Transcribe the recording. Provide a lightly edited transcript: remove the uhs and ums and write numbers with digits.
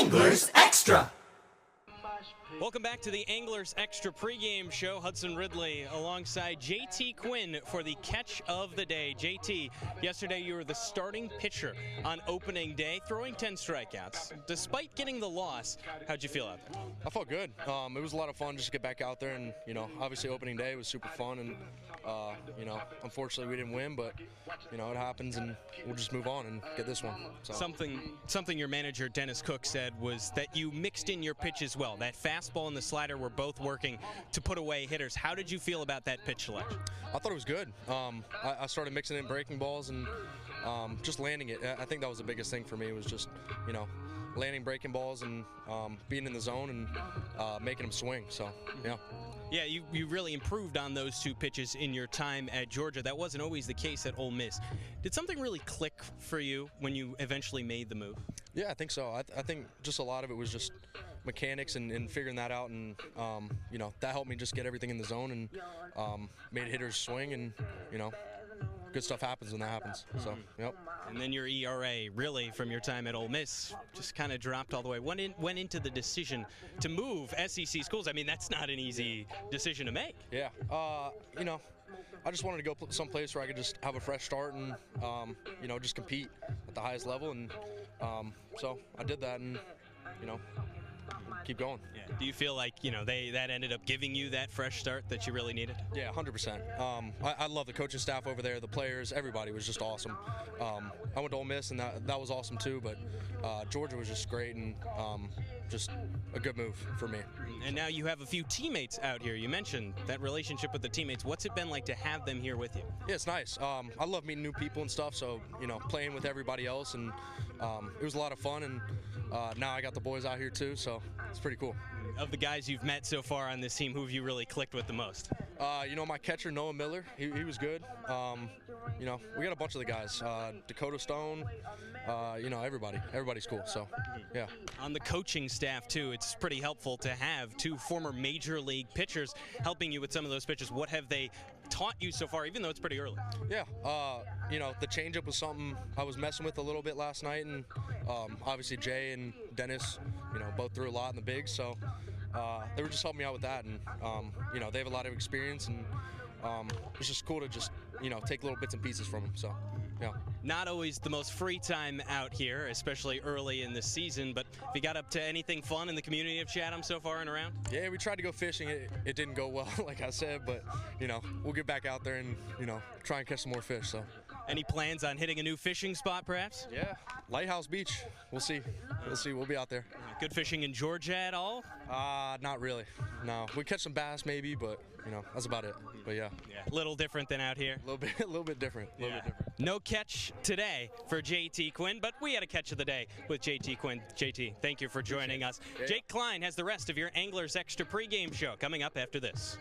Anglers Extra. Welcome back to the Anglers Extra pregame show. Hudson Ridley alongside JT Quinn for the catch of the day. JT, yesterday you were the starting pitcher on opening day, throwing 10 strikeouts. Despite getting the loss, how'd you feel out there? I felt good. It was a lot of fun just to get back out there, and obviously opening day was super fun, and unfortunately we didn't win, but it happens, and we'll just move on and get this one. So. Something your manager Dennis Cook said was that you mixed in your pitches well. That fastball and the slider were both working to put away hitters. How did you feel about that pitch selection? I thought it was good. I started mixing in breaking balls and just landing it. I think that was the biggest thing for me, was just landing breaking balls and being in the zone and making them swing. So yeah. Yeah, you really improved on those two pitches in your time at Georgia. That wasn't always the case at Ole Miss. Did something really click for you when you eventually made the move? Yeah, I think so. I think just a lot of it was just mechanics and figuring that out, and that helped me just get everything in the zone and made hitters swing, and good stuff happens when that happens. So, yep. And then your ERA, really, from your time at Ole Miss, just kind of dropped all the way. Went into the decision to move SEC schools. I mean, that's not an easy decision to make. Yeah. I just wanted to go someplace where I could just have a fresh start and, just compete at the highest level. And so I did that, and, keep going. Yeah. Do you feel like, that ended up giving you that fresh start that you really needed? Yeah, 100%. I love the coaching staff over there, the players, everybody was just awesome. I went to Ole Miss, and that was awesome too, but Georgia was just great, and just a good move for me. And now you have a few teammates out here. You mentioned that relationship with the teammates. What's it been like to have them here with you? Yeah, it's nice. I love meeting new people and stuff, so, playing with everybody else, and it was a lot of fun, and now I got the boys out here too, so it's pretty cool. Of the guys you've met so far on this team, who have you really clicked with the most? My catcher, Noah Miller, he was good. We got a bunch of the guys. Dakota Stone, everybody's cool, so, yeah. On the coaching staff, too, it's pretty helpful to have two former major league pitchers helping you with some of those pitches. What have they taught you so far, even though it's pretty early? Yeah, the changeup was something I was messing with a little bit last night, and obviously Jay and Dennis, both threw a lot in the bigs, so they were just helping me out with that, and they have a lot of experience, and it's just cool to just take little bits and pieces from them. So yeah. Not always the most free time out here, especially early in the season, but if you got up to anything fun in the community of Chatham so far and around? Yeah, we tried to go fishing. It didn't go well, like I said, but we'll get back out there and try and catch some more fish. So. Any plans on hitting a new fishing spot, perhaps? Yeah, Lighthouse Beach. We'll see. We'll be out there. Good fishing in Georgia at all? Not really. No, we catch some bass maybe, but that's about it. But yeah. A little different than out here. A little bit different. No catch today for JT Quinn, but we had a catch of the day with JT Quinn. JT, thank you for joining us. Yeah. Jake Klein has the rest of your Anglers Extra pregame show coming up after this.